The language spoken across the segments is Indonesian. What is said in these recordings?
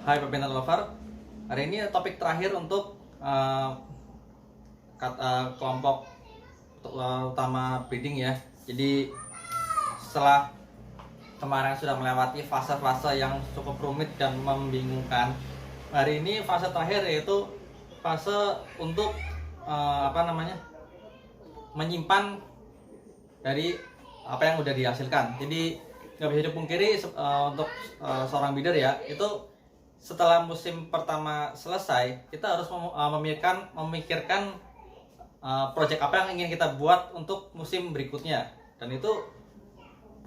Hai Badminton Lover, hari ini topik terakhir untuk kelompok utama breeding ya. Jadi setelah kemarin sudah melewati fase-fase yang cukup rumit dan membingungkan, hari ini fase terakhir yaitu fase untuk menyimpan dari apa yang udah dihasilkan. Jadi nggak bisa dipungkiri untuk seorang breeder ya, itu setelah musim pertama selesai, kita harus memikirkan proyek apa yang ingin kita buat untuk musim berikutnya. Dan itu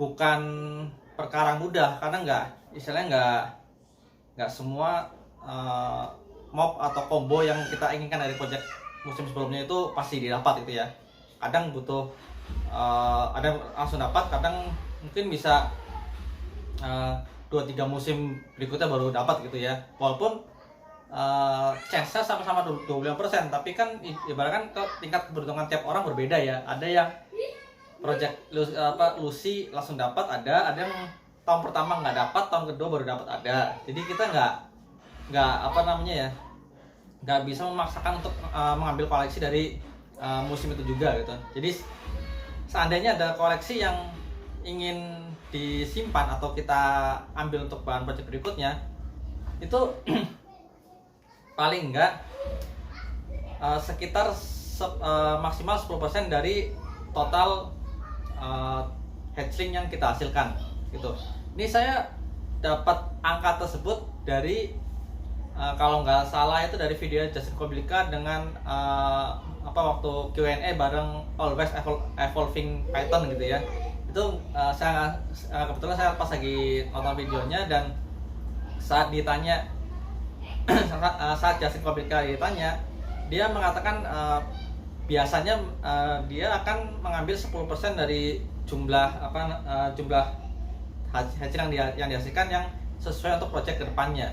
bukan perkara mudah, karena nggak semua mob atau combo yang kita inginkan dari proyek musim sebelumnya itu pasti didapat gitu ya. Kadang butuh ada yang langsung dapat, kadang mungkin bisa 2-3 musim berikutnya baru dapat gitu ya. Walaupun chance-nya sama-sama 25%, tapi kan ibaratkan ke tingkat keberuntungan tiap orang berbeda ya. Ada yang project Lucy langsung dapat, ada yang tahun pertama nggak dapat, tahun kedua baru dapat ada. Jadi kita nggak bisa memaksakan untuk mengambil koleksi dari musim itu juga gitu. Jadi seandainya ada koleksi yang ingin disimpan atau kita ambil untuk bahan proyek berikutnya, itu paling enggak sekitar maksimal 10% dari total hatchling yang kita hasilkan gitu. Ini saya dapat angka tersebut dari kalau nggak salah itu dari video Justin Koblika dengan waktu Q&A bareng Always Evolving Python gitu ya. Itu kebetulan saya pas lagi nonton videonya, dan saat ditanya saat Justin Koblika ditanya, dia mengatakan biasanya dia akan mengambil 10% dari jumlah hasil yang dihasilkan yang sesuai untuk proyek kedepannya.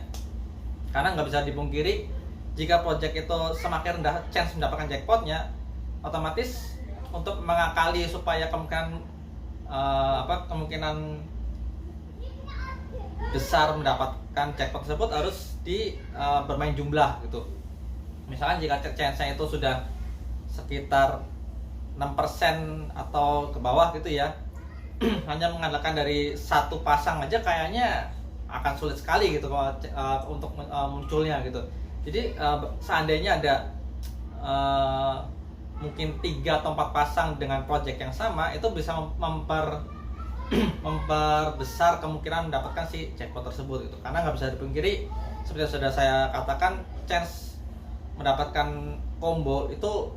Karena nggak bisa dipungkiri, jika proyek itu semakin rendah chance mendapatkan jackpotnya, otomatis untuk mengakali supaya kemungkinan besar mendapatkan jackpot tersebut harus bermain jumlah gitu. Misalkan jika chance-nya itu sudah sekitar 6% atau ke bawah gitu ya, hanya mengandalkan dari satu pasang aja kayaknya akan sulit sekali gitu untuk munculnya gitu. Jadi seandainya ada mungkin 3 atau 4 pasang dengan project yang sama, itu bisa memperbesar kemungkinan mendapatkan si jackpot tersebut gitu. Karena nggak bisa dipungkiri, seperti yang sudah saya katakan, chance mendapatkan combo itu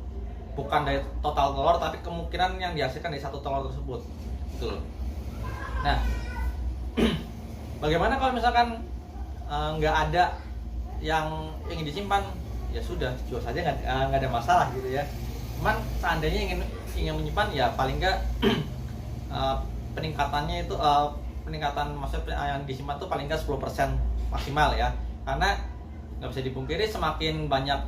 bukan dari total telur, tapi kemungkinan yang dihasilkan dari satu telur tersebut gitu loh. Nah, bagaimana kalau misalkan nggak ada yang ingin disimpan? Ya sudah, jual saja, nggak ada masalah gitu ya. Cuman seandainya ingin menyimpan, ya paling nggak peningkatannya itu maksudnya yang disimpan tuh paling nggak 10% maksimal ya. Karena nggak bisa dipungkiri, semakin banyak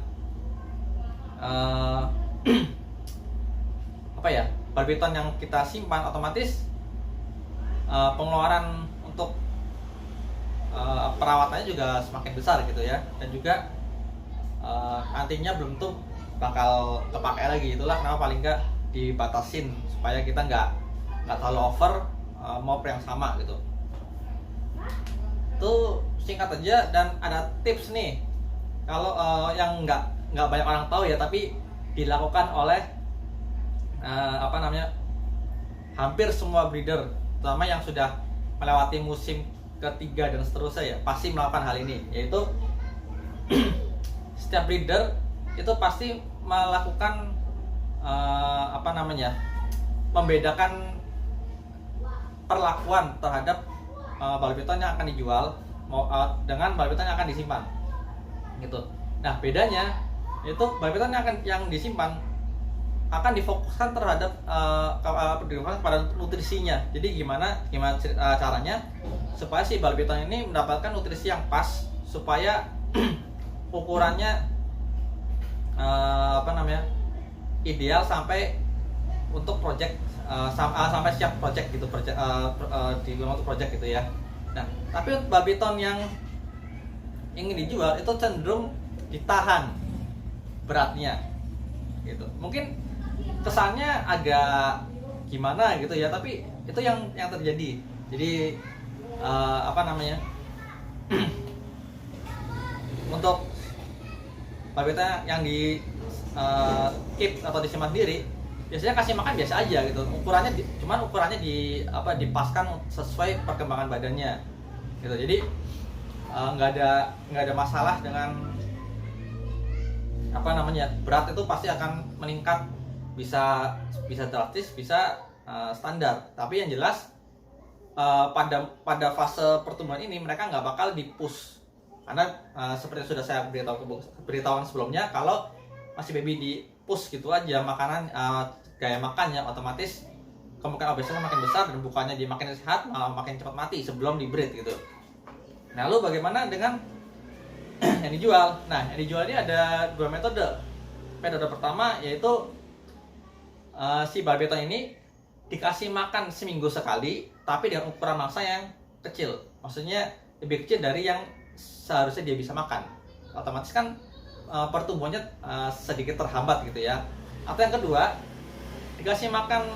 barbiton yang kita simpan, otomatis pengeluaran untuk perawatannya juga semakin besar gitu ya. Dan juga nantinya belum tuh bakal kepakai lagi. Itulah kenapa paling nggak dibatasin supaya kita nggak terlalu over mob yang sama gitu. Itu singkat aja, dan ada tips nih kalau yang nggak banyak orang tahu ya, tapi dilakukan oleh hampir semua breeder, terutama yang sudah melewati musim ketiga dan seterusnya ya, pasti melakukan hal ini, yaitu setiap breeder itu pasti melakukan membedakan perlakuan terhadap barbiton yang akan dijual dengan barbiton yang akan disimpan gitu. Nah, bedanya itu barbiton yang disimpan akan difokuskan terhadap pada nutrisinya. Jadi gimana caranya supaya si barbiton ini mendapatkan nutrisi yang pas, supaya ukurannya ideal sampai untuk project sampai siap project gitu, di untuk project gitu ya. Nah, tapi barbiton yang ingin dijual itu cenderung ditahan beratnya gitu. Mungkin kesannya agak gimana gitu ya, tapi itu yang terjadi. Jadi apa namanya, untuk babita yang di keep atau disimpan sendiri, biasanya kasih makan biasa aja gitu. Cuman ukurannya dipaskan sesuai perkembangan badannya gitu. Jadi nggak ada masalah dengan apa namanya, berat itu pasti akan meningkat, bisa drastis, bisa standar. Tapi yang jelas pada fase pertumbuhan ini mereka nggak bakal di-push, karena seperti sudah saya beritahukan sebelumnya, kalau masih baby di-push gitu aja makanan, gaya makannya, otomatis kemungkinan obesitasnya makin besar dan bukannya dia makin sehat malah makin cepat mati sebelum di-breed gitu. Nah, lalu bagaimana dengan yang dijual? Nah, yang dijual ini ada dua metode. Metode pertama yaitu si barbeton ini dikasih makan seminggu sekali, tapi dengan ukuran mangsa yang kecil. Maksudnya lebih kecil dari yang seharusnya dia bisa makan. Otomatis kan pertumbuhannya sedikit terhambat gitu ya. Atau yang kedua, dikasih makan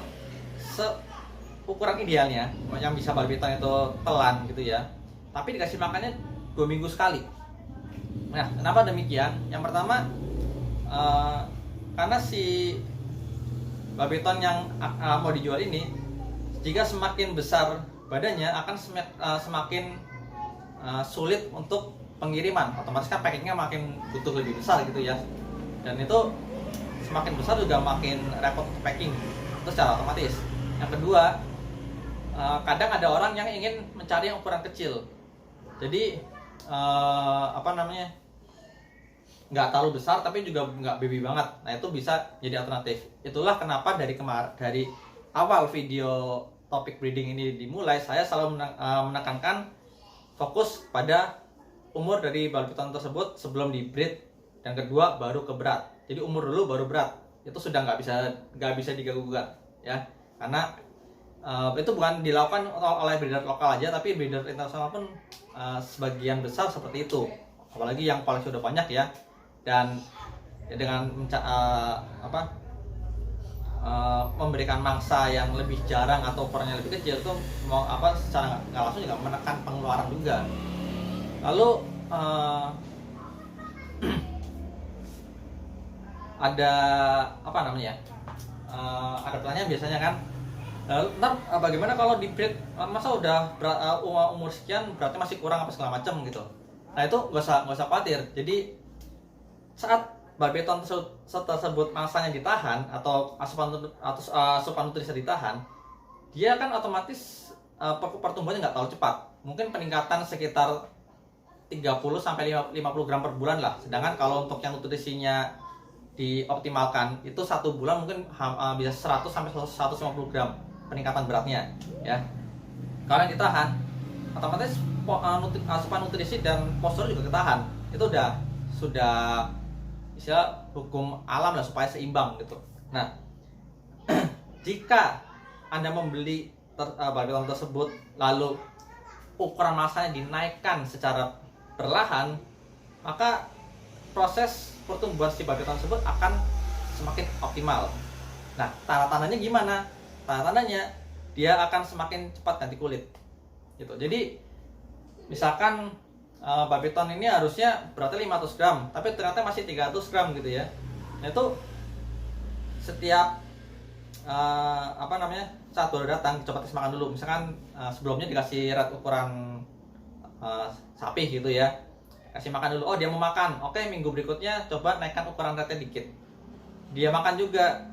ukuran idealnya, yang bisa barbeton itu telan gitu ya, tapi dikasih makannya 2 minggu sekali. Nah, kenapa demikian? Yang pertama, karena si barbeton yang mau dijual ini, jika semakin besar badannya akan semakin sulit untuk pengiriman. Otomatis kan packingnya makin butuh lebih besar gitu ya, dan itu semakin besar juga makin repot untuk packing, itu secara otomatis. Yang kedua, kadang ada orang yang ingin mencari yang ukuran kecil, jadi apa namanya, nggak terlalu besar tapi juga nggak baby banget. Nah, itu bisa jadi alternatif. Itulah kenapa dari awal video topik breeding ini dimulai, saya selalu menekankan fokus pada umur dari barbeton tersebut sebelum di breed, dan kedua baru ke berat. Jadi umur dulu baru berat, itu sudah nggak bisa diganggu-gugat ya, karena itu bukan dilakukan oleh breeder lokal aja, tapi breeder internasional pun sebagian besar seperti itu, apalagi yang koleksi udah banyak ya. Dan ya dengan memberikan mangsa yang lebih jarang atau ukurannya lebih kecil, itu secara nggak langsung juga menekan pengeluaran juga. Lalu ada apa namanya, ada pertanyaan biasanya kan, ntar bagaimana kalau di breed, masa udah umur sekian berarti masih kurang apa segala macam gitu. Nah, itu nggak usah khawatir. Jadi saat barbeton tersebut mangsanya ditahan atau asupan nutrisi ditahan, dia kan otomatis pertumbuhannya nggak terlalu cepat. Mungkin peningkatan sekitar 30-50 gram per bulan lah. Sedangkan kalau untuk yang nutrisinya dioptimalkan itu 1 bulan mungkin bisa 100-150 gram peningkatan beratnya ya. Kalau yang ditahan, otomatis asupan nutrisi dan postur juga ketahan. Itu sudah istilah hukum alam lah, supaya seimbang gitu. Nah, jika Anda membeli barbeton tersebut lalu ukuran mangsanya dinaikkan secara perlahan, maka proses pertumbuhan si barbeton tersebut akan semakin optimal. Nah, tanda-tandanya gimana? Tanda-tandanya dia akan semakin cepat ganti kulit gitu. Jadi misalkan barbeton ini harusnya beratnya 500 gram, tapi ternyata masih 300 gram gitu ya. Nah, itu setiap saat baru datang coba tes makan dulu. Misalkan sebelumnya dikasih rat ukuran sapi gitu ya, kasih makan dulu. Oh, dia mau makan, oke, minggu berikutnya coba naikkan ukuran ratnya dikit, dia makan juga,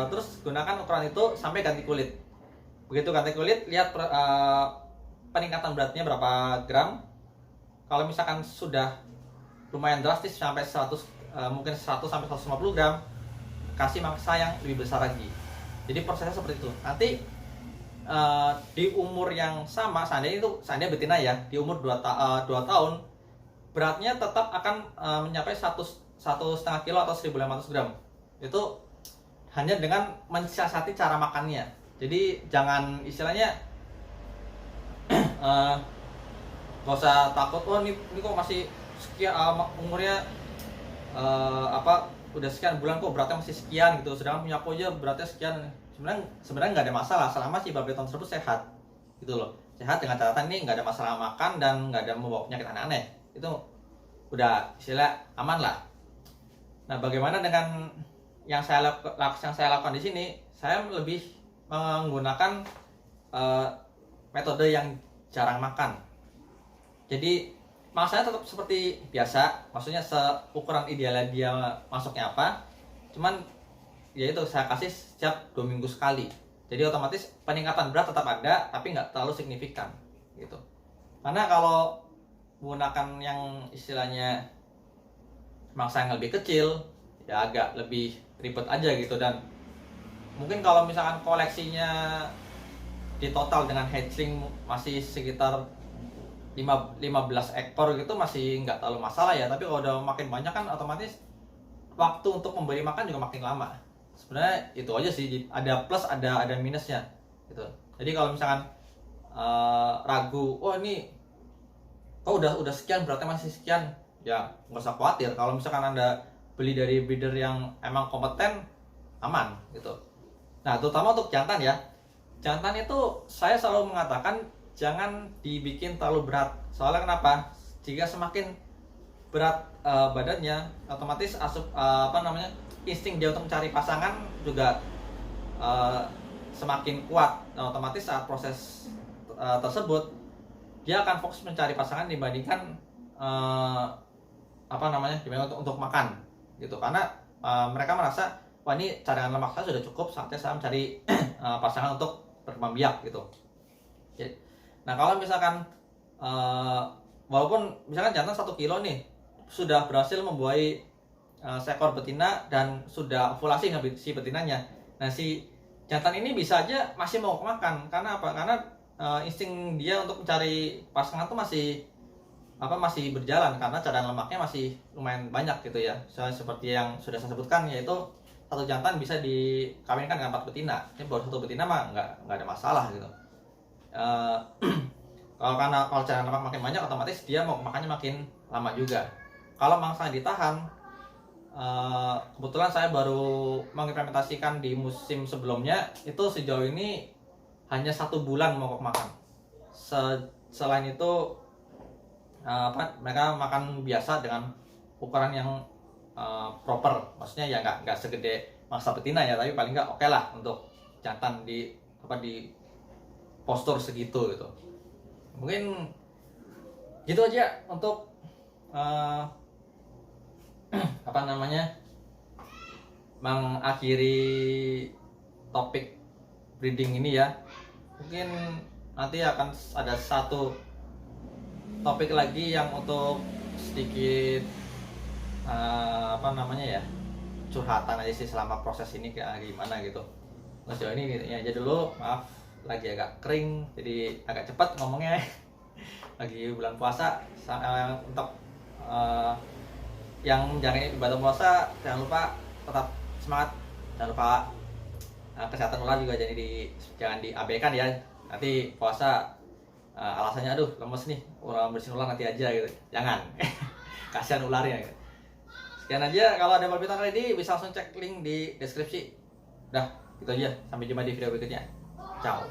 terus gunakan ukuran itu sampai ganti kulit. Begitu ganti kulit, lihat peningkatan beratnya berapa gram. Kalau misalkan sudah lumayan drastis sampai 100, mungkin 100-150 gram, kasih mangsa yang lebih besar lagi. Jadi prosesnya seperti itu. Nanti di umur yang sama, seandainya betina ya, di umur 2 tahun, beratnya tetap akan mencapai 1,5 kilo atau 1.500 gram. Itu hanya dengan mensiasati cara makannya. Jadi jangan istilahnya nggak usah takut, oh ini kok masih sekian, umurnya udah sekian bulan kok beratnya masih sekian gitu, sedangkan punya aku aja beratnya sekian. Sebenarnya nggak ada masalah selama si babi hutan tersebut sehat gitu loh. Sehat dengan catatan ini nggak ada masalah makan dan nggak ada membawa penyakit aneh-aneh, itu udah istilah aman lah. Nah, bagaimana dengan yang saya lakukan di sini? Saya lebih menggunakan metode yang jarang makan. Jadi maksanya tetap seperti biasa, maksudnya seukuran idealnya dia masuknya apa, cuman ya itu saya kasih setiap 2 minggu sekali. Jadi otomatis peningkatan berat tetap ada, tapi nggak terlalu signifikan gitu. Karena kalau menggunakan yang istilahnya mangsa yang lebih kecil, ya agak lebih ribet aja gitu. Dan mungkin kalau misalkan koleksinya di total dengan hatchling masih sekitar 15 ekor gitu masih nggak terlalu masalah ya. Tapi kalau udah makin banyak kan otomatis waktu untuk memberi makan juga makin lama. Sebenarnya itu aja sih, ada plus ada minusnya gitu. Jadi kalau misalkan ragu, oh ini udah sekian beratnya masih sekian, ya nggak usah khawatir. Kalau misalkan Anda beli dari breeder yang emang kompeten, aman gitu. Nah, terutama untuk jantan ya. Jantan itu saya selalu mengatakan jangan dibikin terlalu berat. Soalnya kenapa? Jika semakin berat badannya, otomatis insting dia untuk mencari pasangan juga semakin kuat. Nah, otomatis saat proses tersebut dia akan fokus mencari pasangan dibandingkan dibandingkan untuk makan gitu. Karena mereka merasa, wah ini cadangan lemak saya sudah cukup, saatnya saya mencari pasangan untuk berkembang biak gitu. Nah, kalau misalkan walaupun misalkan jantan 1 kilo nih sudah berhasil membuahi seekor betina dan sudah ovulasi si betinanya. Nah, si jantan ini bisa aja masih mau makan. Karena apa? Karena insting dia untuk mencari pasangan tuh masih berjalan, karena cadangan lemaknya masih lumayan banyak gitu ya. Seperti yang sudah saya sebutkan, yaitu 1 jantan bisa dikawinkan dengan 4 betina. Ini baru 1 betina mah nggak ada masalah gitu. Kalau cadangan lemak makin banyak, otomatis dia mau makannya makin lama juga. Kalau mangsanya ditahan, kebetulan saya baru mengimplementasikan di musim sebelumnya, itu sejauh ini hanya 1 bulan mogok makan. Selain itu mereka makan biasa dengan ukuran yang proper, maksudnya ya nggak segede mangsa betina ya, tapi paling nggak oke lah untuk jantan di postur segitu gitu. Mungkin gitu aja untuk mengakhiri topik breeding ini ya. Mungkin nanti akan ada satu topik lagi yang untuk sedikit curhatan aja sih selama proses ini kayak gimana gitu. Sejauh ini aja dulu, maaf lagi agak kering jadi agak cepat ngomongnya. Lagi bulan puasa, untuk yang menjalani ibadah puasa jangan lupa tetap semangat, jangan lupa kesehatan ular juga jangan diabaikan ya. Nanti puasa alasannya aduh lemes nih, bersihin ular nanti aja gitu, jangan. Kasihan ularnya gitu. Sekian aja, kalau ada permintaan ready bisa langsung cek link di deskripsi. Udah gitu aja, sampai jumpa di video berikutnya, ciao.